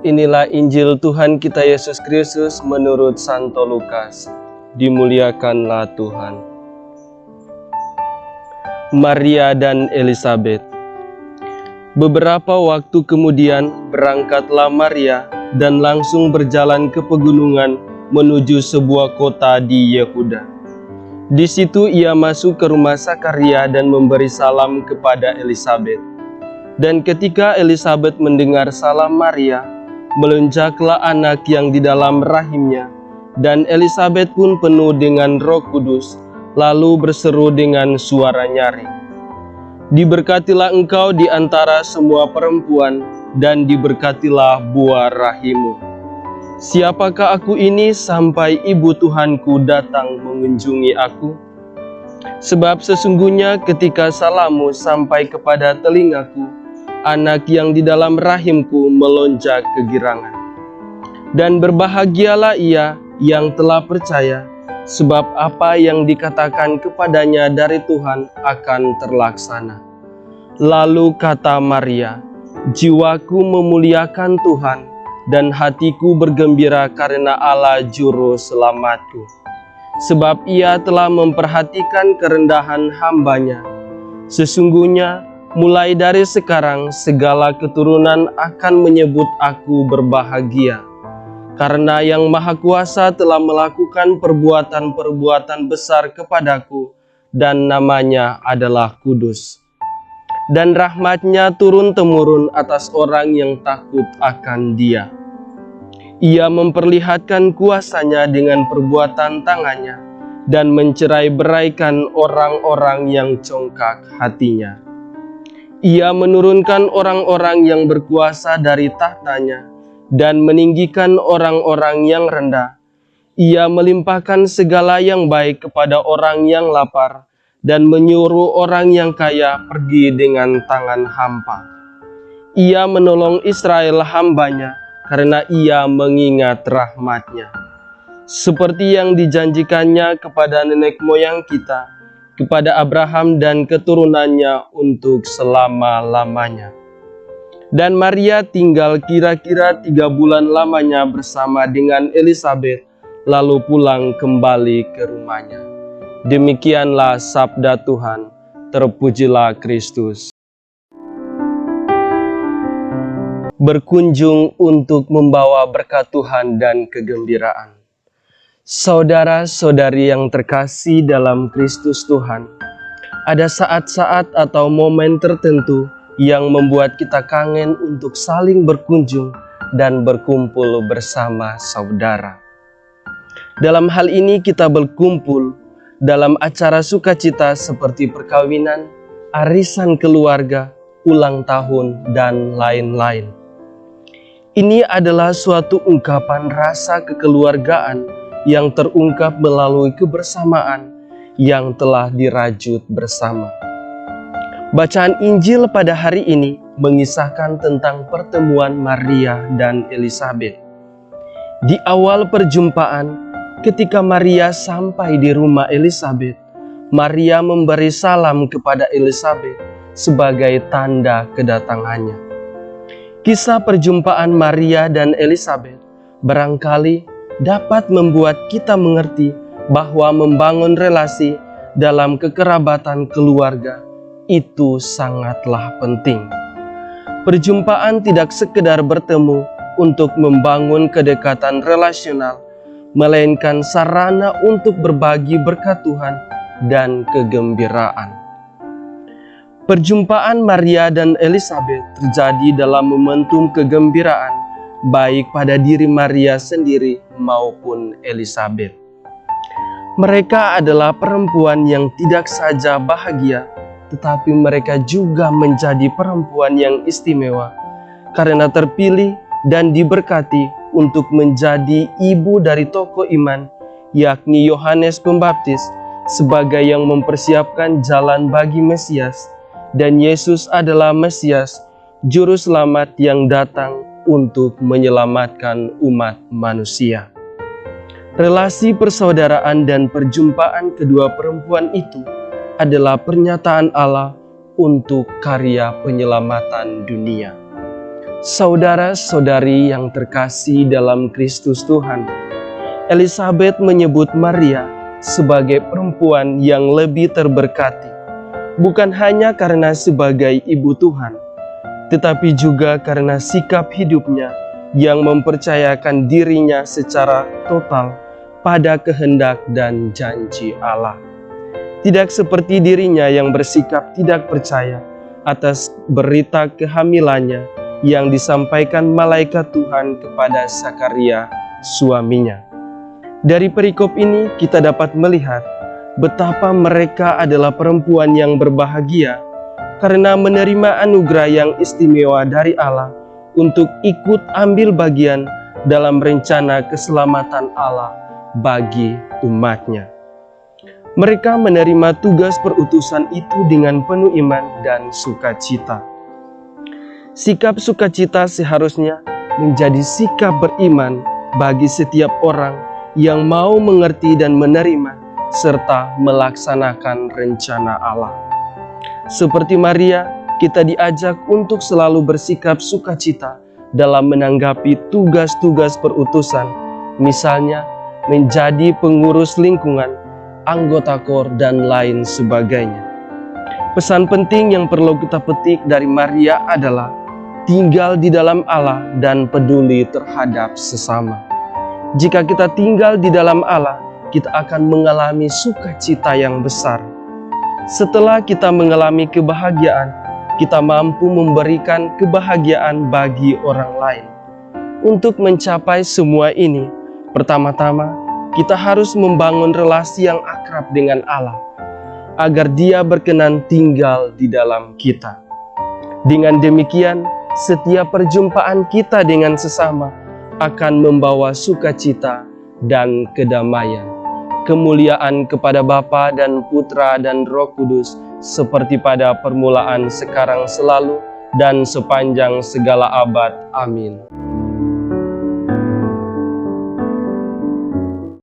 Inilah Injil Tuhan kita Yesus Kristus menurut Santo Lukas. Dimuliakanlah Tuhan. Maria dan Elisabet. Beberapa waktu kemudian berangkatlah Maria dan langsung berjalan ke pegunungan menuju sebuah kota di Yehuda. Di situ ia masuk ke rumah Sakaria dan memberi salam kepada Elisabet. Dan ketika Elisabet mendengar salam Maria, melonjaklah anak yang di dalam rahimnya, dan Elisabet pun penuh dengan Roh Kudus, lalu berseru dengan suara nyaring, "Diberkatilah engkau di antara semua perempuan, dan diberkatilah buah rahimmu. Siapakah aku ini sampai ibu Tuhanku datang mengunjungi aku? Sebab sesungguhnya ketika salammu sampai kepada telingaku, anak yang di dalam rahimku melonjak kegirangan. Dan berbahagialah ia yang telah percaya, sebab apa yang dikatakan kepadanya dari Tuhan akan terlaksana." Lalu kata Maria, "Jiwaku memuliakan Tuhan, dan hatiku bergembira karena Allah Juru Selamatku. Sebab ia telah memperhatikan kerendahan hamba-Nya. Sesungguhnya mulai dari sekarang segala keturunan akan menyebut aku berbahagia, karena Yang Maha Kuasa telah melakukan perbuatan-perbuatan besar kepadaku, dan namanya adalah kudus. Dan rahmat-Nya turun-temurun atas orang yang takut akan Dia. Ia memperlihatkan kuasa-Nya dengan perbuatan tangan-Nya, dan mencerai-beraikan orang-orang yang congkak hatinya. Ia menurunkan orang-orang yang berkuasa dari tahtanya dan meninggikan orang-orang yang rendah. Ia melimpahkan segala yang baik kepada orang yang lapar dan menyuruh orang yang kaya pergi dengan tangan hampa. Ia menolong Israel hamba-Nya karena ia mengingat rahmat-Nya, seperti yang dijanjikannya kepada nenek moyang kita, kepada Abraham dan keturunannya untuk selama-lamanya." Dan Maria tinggal kira-kira 3 bulan lamanya bersama dengan Elisabet, lalu pulang kembali ke rumahnya. Demikianlah sabda Tuhan. Terpujilah Kristus. Berkunjung untuk membawa berkat Tuhan dan kegembiraan. Saudara-saudari yang terkasih dalam Kristus Tuhan, ada saat-saat atau momen tertentu yang membuat kita kangen untuk saling berkunjung dan berkumpul bersama saudara. Dalam hal ini kita berkumpul dalam acara sukacita seperti perkawinan, arisan keluarga, ulang tahun, dan lain-lain. Ini adalah suatu ungkapan rasa kekeluargaan yang terungkap melalui kebersamaan yang telah dirajut bersama. Bacaan Injil pada hari ini mengisahkan tentang pertemuan Maria dan Elisabet. Di awal perjumpaan, ketika Maria sampai di rumah Elisabet, Maria memberi salam kepada Elisabet sebagai tanda kedatangannya. Kisah perjumpaan Maria dan Elisabet barangkali dapat membuat kita mengerti bahwa membangun relasi dalam kekerabatan keluarga itu sangatlah penting. Perjumpaan tidak sekedar bertemu untuk membangun kedekatan relasional, melainkan sarana untuk berbagi berkat Tuhan dan kegembiraan. Perjumpaan Maria dan Elisabet terjadi dalam momentum kegembiraan, baik pada diri Maria sendiri maupun Elisabet. Mereka adalah perempuan yang tidak saja bahagia, tetapi mereka juga menjadi perempuan yang istimewa karena terpilih dan diberkati untuk menjadi ibu dari tokoh iman, yakni Yohanes Pembaptis, sebagai yang mempersiapkan jalan bagi Mesias, dan Yesus adalah Mesias, Juru Selamat yang datang untuk menyelamatkan umat manusia. Relasi persaudaraan dan perjumpaan kedua perempuan itu adalah pernyataan Allah untuk karya penyelamatan dunia. Saudara-saudari yang terkasih dalam Kristus Tuhan, Elisabet menyebut Maria sebagai perempuan yang lebih terberkati, bukan hanya karena sebagai ibu Tuhan, tetapi juga karena sikap hidupnya yang mempercayakan dirinya secara total pada kehendak dan janji Allah. Tidak seperti dirinya yang bersikap tidak percaya atas berita kehamilannya yang disampaikan malaikat Tuhan kepada Zakaria, suaminya. Dari perikop ini kita dapat melihat betapa mereka adalah perempuan yang berbahagia karena menerima anugerah yang istimewa dari Allah untuk ikut ambil bagian dalam rencana keselamatan Allah bagi umatnya. Mereka menerima tugas perutusan itu dengan penuh iman dan sukacita. Sikap sukacita seharusnya menjadi sikap beriman bagi setiap orang yang mau mengerti dan menerima serta melaksanakan rencana Allah. Seperti Maria, kita diajak untuk selalu bersikap sukacita dalam menanggapi tugas-tugas perutusan, misalnya menjadi pengurus lingkungan, anggota KOR, dan lain sebagainya. Pesan penting yang perlu kita petik dari Maria adalah tinggal di dalam Allah dan peduli terhadap sesama. Jika kita tinggal di dalam Allah, kita akan mengalami sukacita yang besar. Setelah kita mengalami kebahagiaan, kita mampu memberikan kebahagiaan bagi orang lain. Untuk mencapai semua ini, pertama-tama kita harus membangun relasi yang akrab dengan Allah, agar Dia berkenan tinggal di dalam kita. Dengan demikian, setiap perjumpaan kita dengan sesama akan membawa sukacita dan kedamaian. Kemuliaan kepada Bapa dan Putra dan Roh Kudus, seperti pada permulaan, sekarang, selalu, dan sepanjang segala abad. Amin.